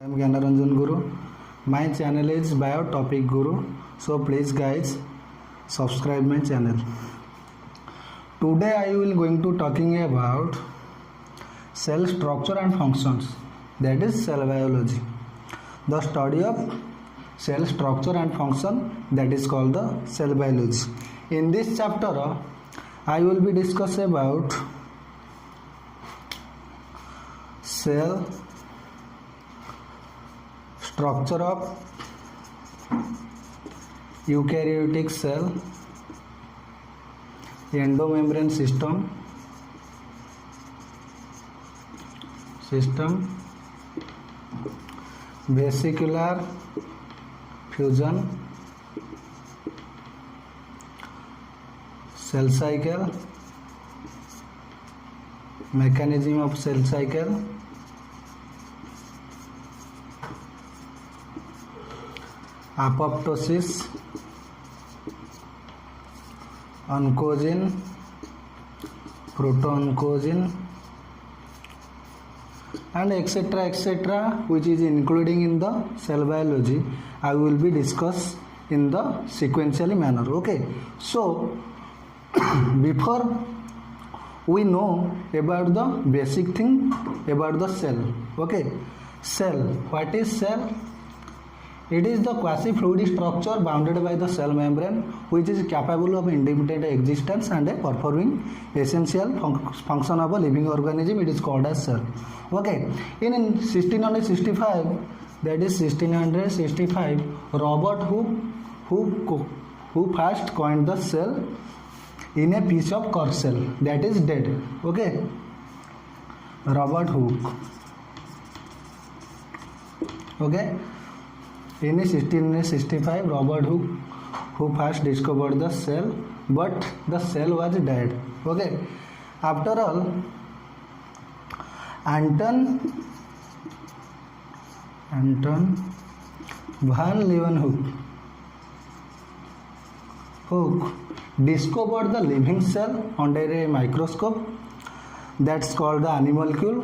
I am Gyanaranjan Guru. My channel is Biotopic Guru. So please guys subscribe my channel. Today I will going to talking about cell structure and functions. That is cell biology. The study of cell structure and function, that is called the cell biology. In this chapter I will be discuss about cell structure of eukaryotic cell, endomembrane system, vesicular fusion, cell cycle, mechanism of cell cycle, apoptosis, oncogene, proto-oncogene, and etc., which is including in the cell biology. I will be discuss in the sequentially manner. Okay, so before we know about the basic thing about the cell. Okay, cell. What is cell? It is the quasi-fluid structure bounded by the cell membrane, which is capable of independent existence and performing essential function of a living organism. It is called as cell. Okay. In 1665, that is 1665, Robert who first coined the cell in a piece of cork shell that is dead. Okay. Robert Hooke. Okay. In 1665, Robert Hooke who first discovered the cell, but the cell was dead. Okay. After all, Anton van Leeuwenhoek discovered the living cell under a microscope. That's called the animalcule,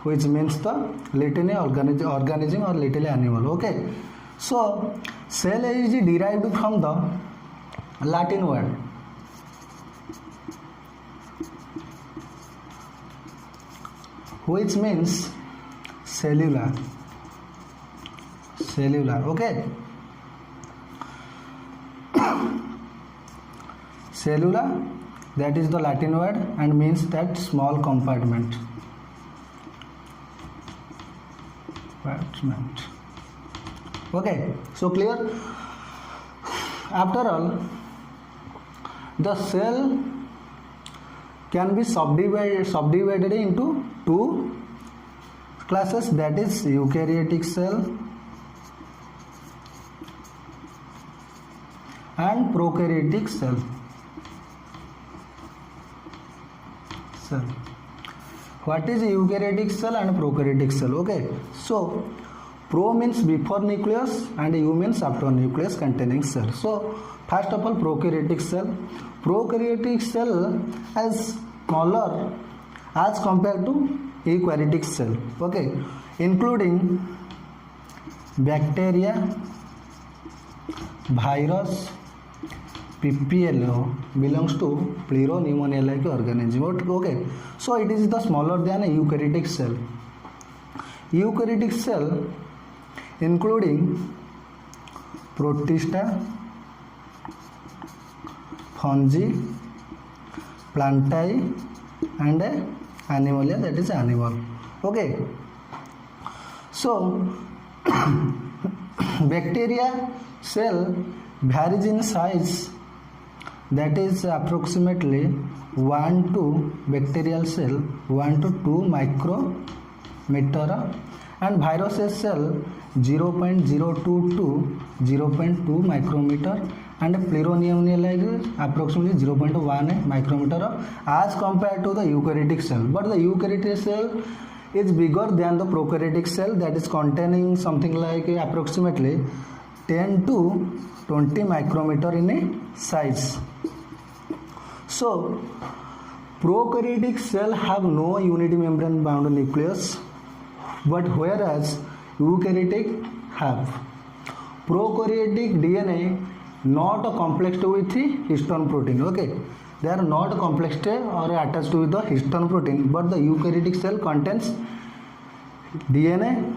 which means the little organism or little animal. Okay. So, cell is derived from the Latin word which means cellular. Okay. Cellular, that is the Latin word and means that small compartment. Okay, so clear? After all, the cell can be subdivided into two classes, that is eukaryotic cell and prokaryotic cell. What is eukaryotic cell and prokaryotic cell? Okay, so pro means before nucleus and eu means after nucleus containing cell. So first of all, prokaryotic cell. Prokaryotic cell is smaller as compared to eukaryotic cell. Okay, including bacteria, virus, PPLO belongs to Pleuro-pneumonia-like organism. Okay, so it is the smaller than a eukaryotic cell. Eukaryotic cell including protista, fungi, plantae and animalia, that is animal. Okay, so bacteria cell varies in size, that is approximately 1 to bacterial cell 1 to 2 micrometer, and viruses cell 0.02 to 0.2 micrometer, and Pleuro-pneumonia like approximately 0.1 micrometer as compared to the eukaryotic cell. But the eukaryotic cell is bigger than the prokaryotic cell, that is containing something like approximately 10 to 20 micrometer in a size. So prokaryotic cell have no unity membrane bound nucleus, but whereas eukaryotic have. Prokaryotic DNA not complexed with histone protein. Okay, they are not complexed or attached with the histone protein, but the eukaryotic cell contains DNA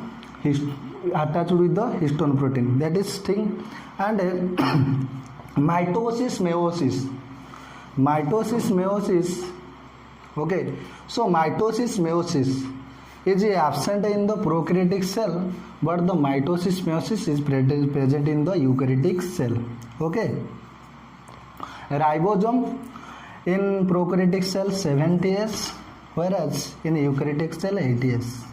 attached with the histone protein. That is thing. And mitosis meiosis. Okay, so mitosis meiosis is absent in the prokaryotic cell, but the mitosis meiosis is present in the eukaryotic cell. Okay, ribosome in prokaryotic cell 70S, whereas in eukaryotic cell 80S.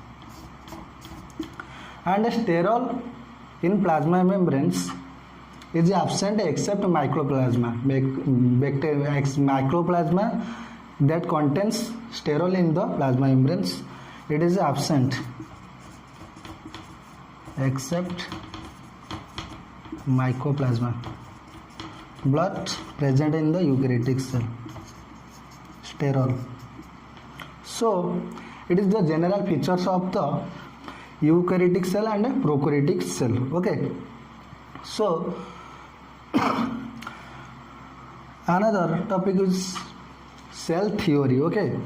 And sterol in plasma membranes is absent except mycoplasma. Mycoplasma that contains sterol in the plasma membranes, it is absent except mycoplasma, but present in the eukaryotic cell, sterol. So it is the general features of the eukaryotic cell and prokaryotic cell. Okay, so another topic is cell theory. Okay,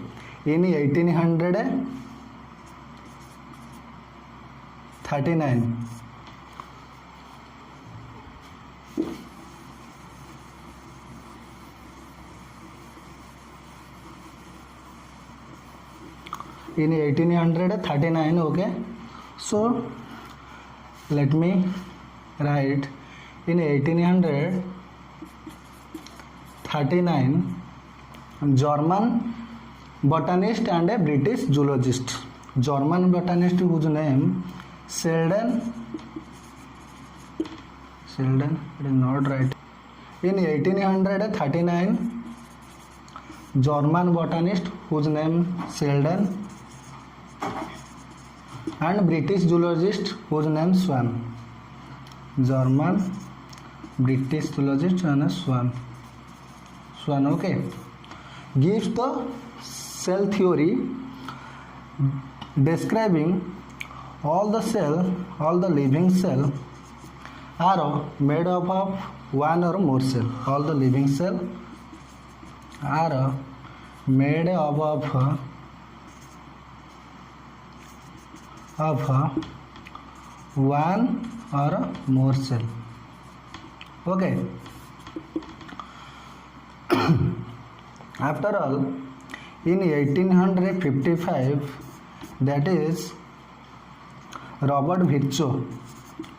in 1839 okay, so let me write in 1839 German botanist and a British zoologist. German botanist whose name Sheldon, it is not right. In 1839 German botanist whose name Sheldon and British zoologist whose name Swan. German British zoologist and Swan. Okay, gives the cell theory describing all the living cell are made up of one or more cell. All the living cell are made up of one or more cell. Okay. After all, in 1855, that is Robert Virchow,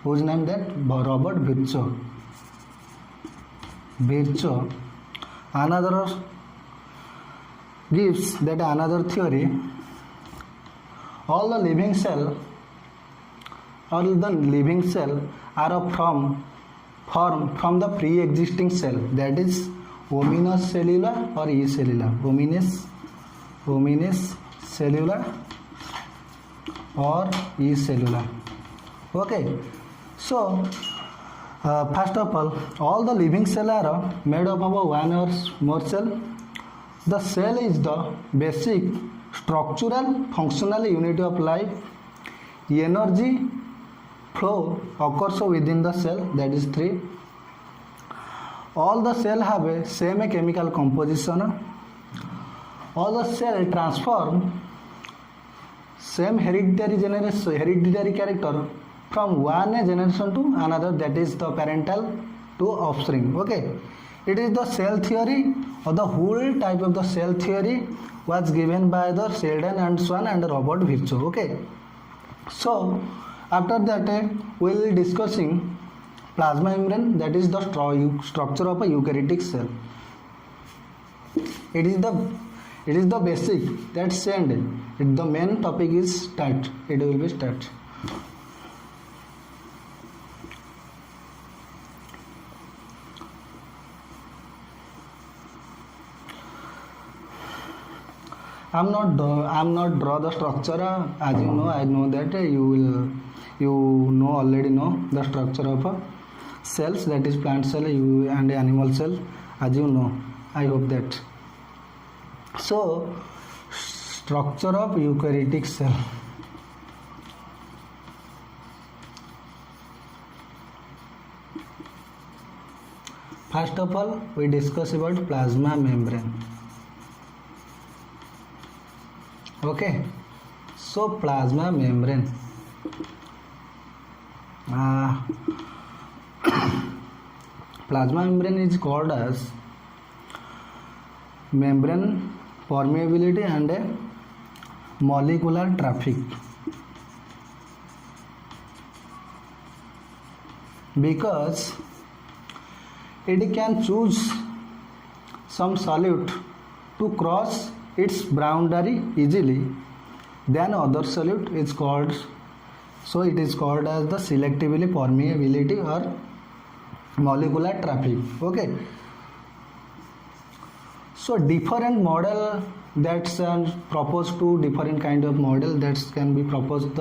whose name that Robert Virchow, another gives that another theory. All the living cell are formed from the pre-existing cell, that is hominous cellular or e-cellular. Hominous cellular or e-cellular. Okay, so first of all the living cells are made up of one or more cell. The cell is the basic structural functional unit of life. Energy flow occurs within the cell, that is 3. All the cell have a same chemical composition. All the cell transform same hereditary character from one generation to another, that is the parental to offspring. Okay, it is the cell theory, or the whole type of the cell theory was given by the Sheldon and Swan and Robert Virchow. Okay, so after that we will be discussing plasma membrane, that is the structure of a eukaryotic cell. It is the basic, that's end. The main topic is start. It will be start. I'm not draw the structure. As you know, I know that you already know the structure of cells, that is plant cell and animal cell, as you know. I hope that. So structure of eukaryotic cell. First of all, we discuss about plasma membrane. Okay, so plasma membrane. Plasma membrane is called as membrane permeability and a molecular traffic, because it can choose some solute to cross its boundary easily than other solute is called, so it is called as the selectively permeability or molecular traffic. Okay, so different model that's proposed to different kind of model that can be proposed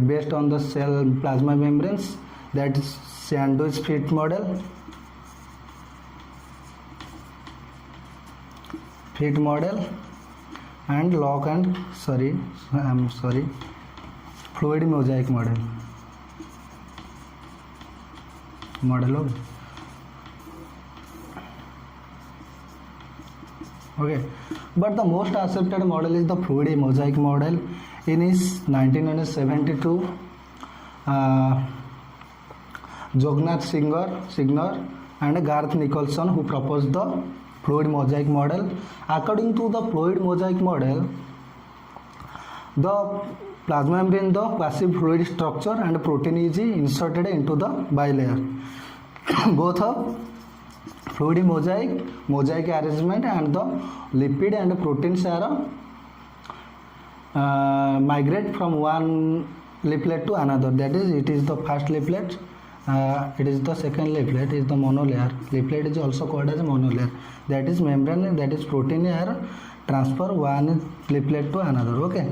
based on the cell plasma membranes, that is sandwich fit model, and lock and fluid mosaic model. Okay, but the most accepted model is the fluid mosaic model. In his 1972, Jognath Singer and Garth Nicholson who proposed the fluid mosaic model. According to the fluid mosaic model, the plasma membrane, the passive fluid structure and protein is inserted into the bilayer. Both of fluid mosaic arrangement and the lipid and proteins are migrate from one leaflet to another. That is, it is the first leaflet, it is the second leaflet, is the monolayer. Leaflet is also called as a monolayer. That is membrane, that is protein are transfer one leaflet to another. Okay,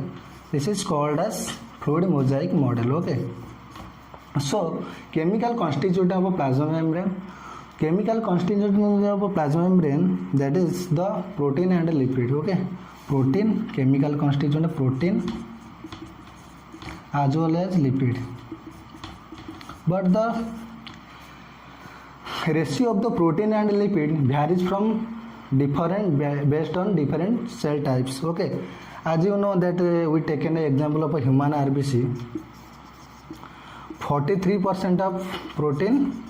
this is called as fluid mosaic model. Okay, so chemical constituent of a plasma membrane. Chemical constituent of a plasma membrane, that is the protein and lipid. Okay, protein, chemical constituent of protein as well as lipid, but the ratio of the protein and lipid varies from different based on different cell types. Okay, as you know that we taken an example of a human RBC, 43% of protein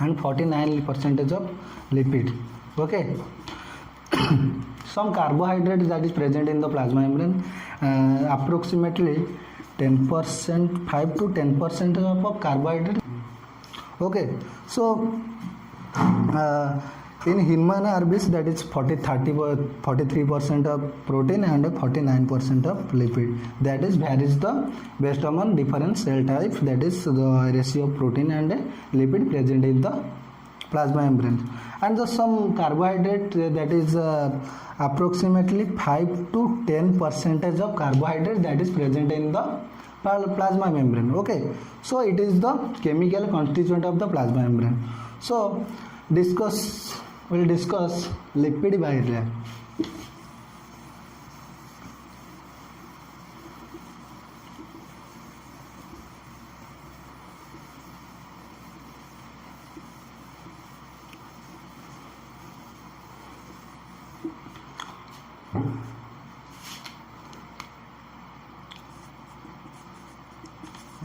and 49% of lipid. Okay, some carbohydrate that is present in the plasma membrane, approximately 10%, 5 to 10% of carbohydrate. Okay, so in human RBC, that is 43% of protein and 49% of lipid. That is varies the based on different cell type, that is the ratio of protein and lipid present in the plasma membrane. And the some carbohydrate, that is approximately 5 to 10% of carbohydrate that is present in the plasma membrane. Okay, so it is the chemical constituent of the plasma membrane. So we'll discuss lipid bilayer.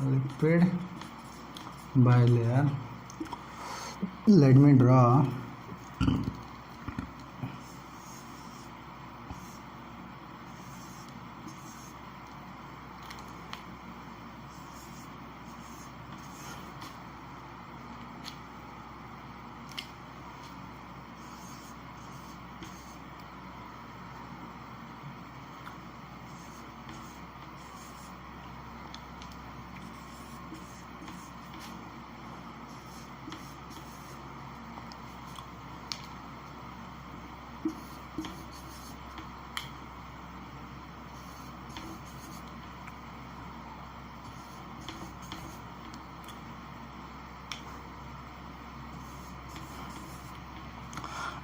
Lipid bilayer. Let me draw.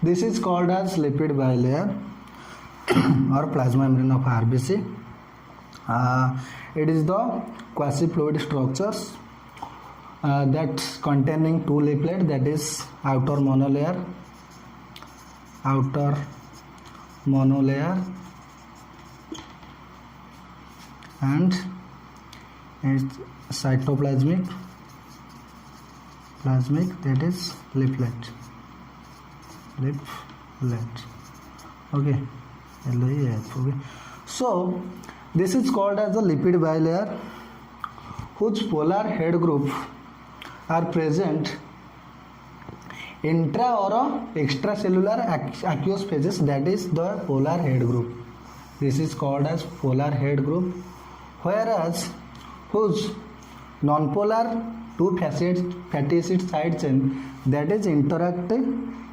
This is called as lipid bilayer or plasma membrane of RBC. It is the quasi-fluid structures that's containing two leaflet, that is outer monolayer and it's cytoplasmic that is leaflet. Okay, LEAF. Okay, so this is called as the lipid bilayer, whose polar head group are present intra or extracellular aqueous phases, that is the polar head group. This is called as polar head group, whereas whose non-polar two fatty acid side chain, that is interact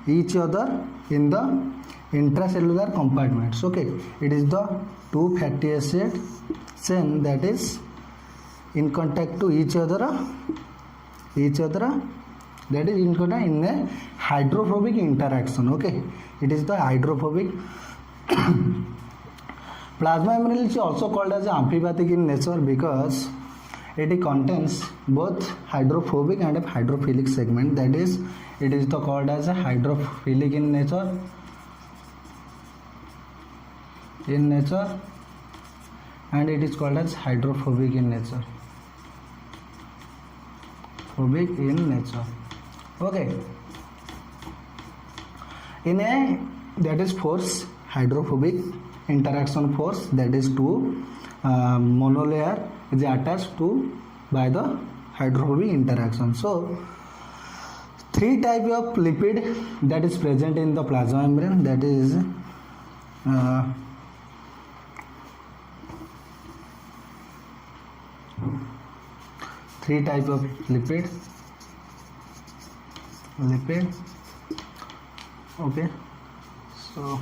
each other in the intracellular compartments. Okay, it is the two fatty acid chain that is in contact to each other, that is in contact in a hydrophobic interaction. Okay, it is the hydrophobic. Plasma membrane is also called as amphipathic in nature because it contains both hydrophobic and hydrophilic segment, that is it is called as a hydrophilic in nature, and it is called as hydrophobic in nature. Okay, in a, that is force, hydrophobic interaction force, that is two monolayer is attached to by the hydrophobic interaction. So three type of lipid that is present in the plasma membrane, that is three type of lipid. Okay, so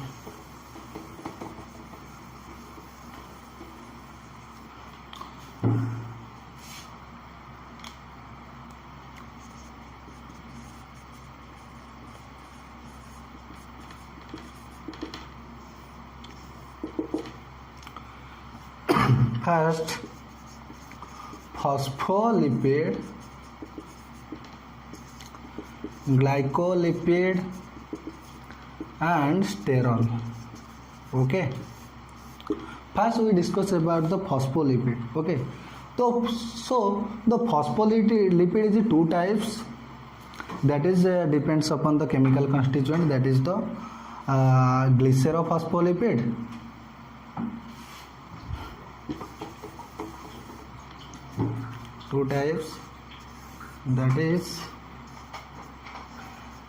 first, phospholipid, glycolipid and sterol. Okay, first we discuss about the phospholipid. Okay, so the phospholipid is two types, that is depends upon the chemical constituent, that is the glycerophospholipid two types, that is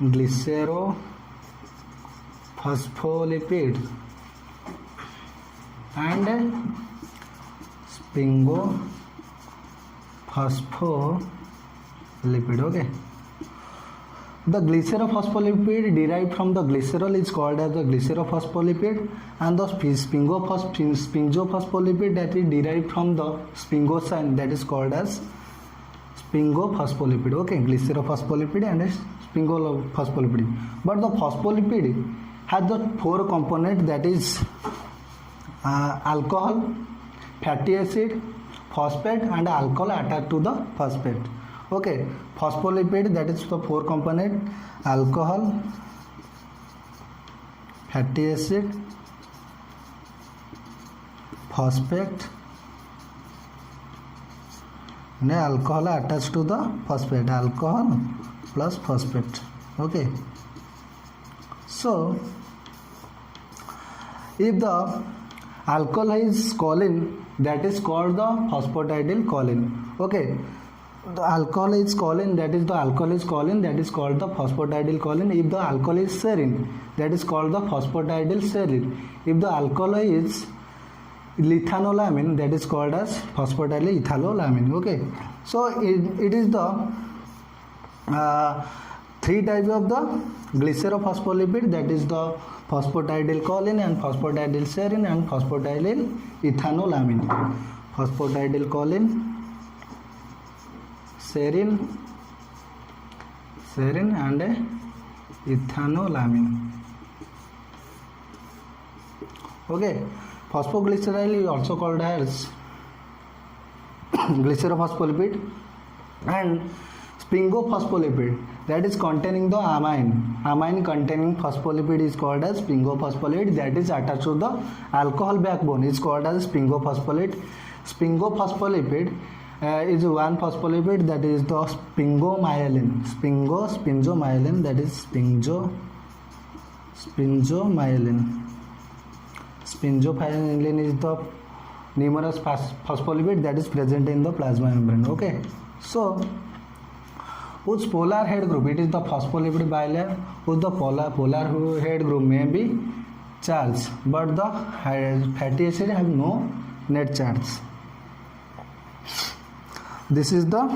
glycerophospholipid and sphingophospholipid. Okay, the glycerophospholipid derived from the glycerol is called as the glycerophospholipid, and the sphingophospholipid that is derived from the sphingosine, that is called as sphingophospholipid. Okay, glycerophospholipid and sphingophospholipid. But the phospholipid has the four component, that is alcohol, fatty acid, phosphate and alcohol attached to the phosphate. Okay, phospholipid, that is the four component: alcohol, fatty acid, phosphate and alcohol attached to the phosphate, alcohol plus phosphate. Okay, so if the alcohol is choline, that is called the phosphatidyl choline. Okay, the alcohol is choline, that is the alcohol is choline, that is called the phosphatidyl choline. If the alcohol is serine, that is called the phosphatidyl serine. If the alcohol is lethanolamine, that is called as phosphatidyl ethanolamine. Okay, so it is the three types of the glycerophospholipid, that is the phosphatidyl choline and phosphatidyl serine and phosphatidyl ethanolamine. Phosphatidyl choline, serine and ethanolamine. Okay, phosphoglycerol is also called as glycerophospholipid, and Sphingophospholipid, that is containing the amine containing phospholipid is called as sphingophospholipid, that is attached to the alcohol backbone is called as sphingophospholipid. Sphingophospholipid is one phospholipid, that is the sphingomyelin. Sphingomyelin, that is sphingomyelin. Sphingomyelin is the numerous phospholipid that is present in the plasma membrane. Okay, so whose polar head group, it is the phospholipid bilayer, whose the polar head group may be charged, but the fatty acid have no net charge. This is the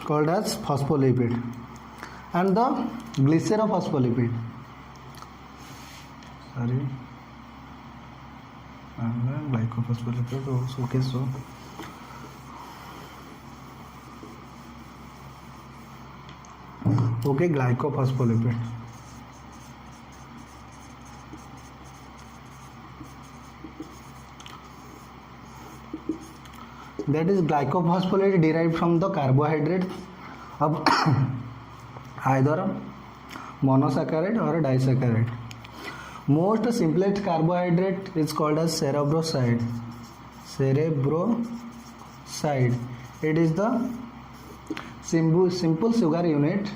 called as phospholipid. And the glycerophospholipid, glycophospholipid also. Okay, so glycophospholipid. That is glycophospholipid derived from the carbohydrate of either monosaccharide or disaccharide. Most simplest carbohydrate is called as cerebroside. It is the simple sugar unit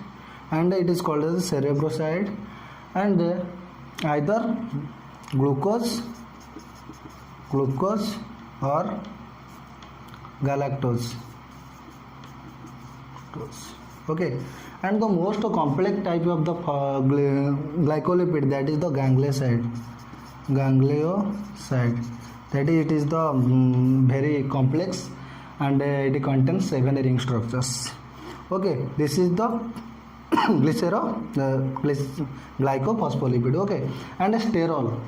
and it is called as cerebroside, and either glucose or galactose. Okay, and the most complex type of the glycolipid, that is the ganglioside. That is, it is the very complex and it contains 7 ring structures. Okay, this is the glycophospholipid. Okay, and sterol.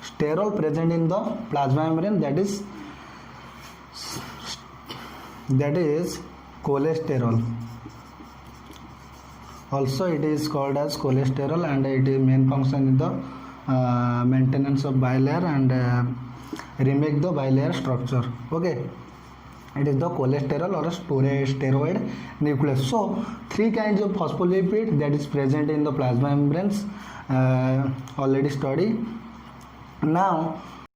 Sterol present in the plasma membrane, that is cholesterol. Also it is called as cholesterol, and it is main function is the maintenance of bilayer and remake the bilayer structure. Okay, it is the cholesterol or steroid nucleus. So 3 kinds of phospholipid that is present in the plasma membranes, already studied. Now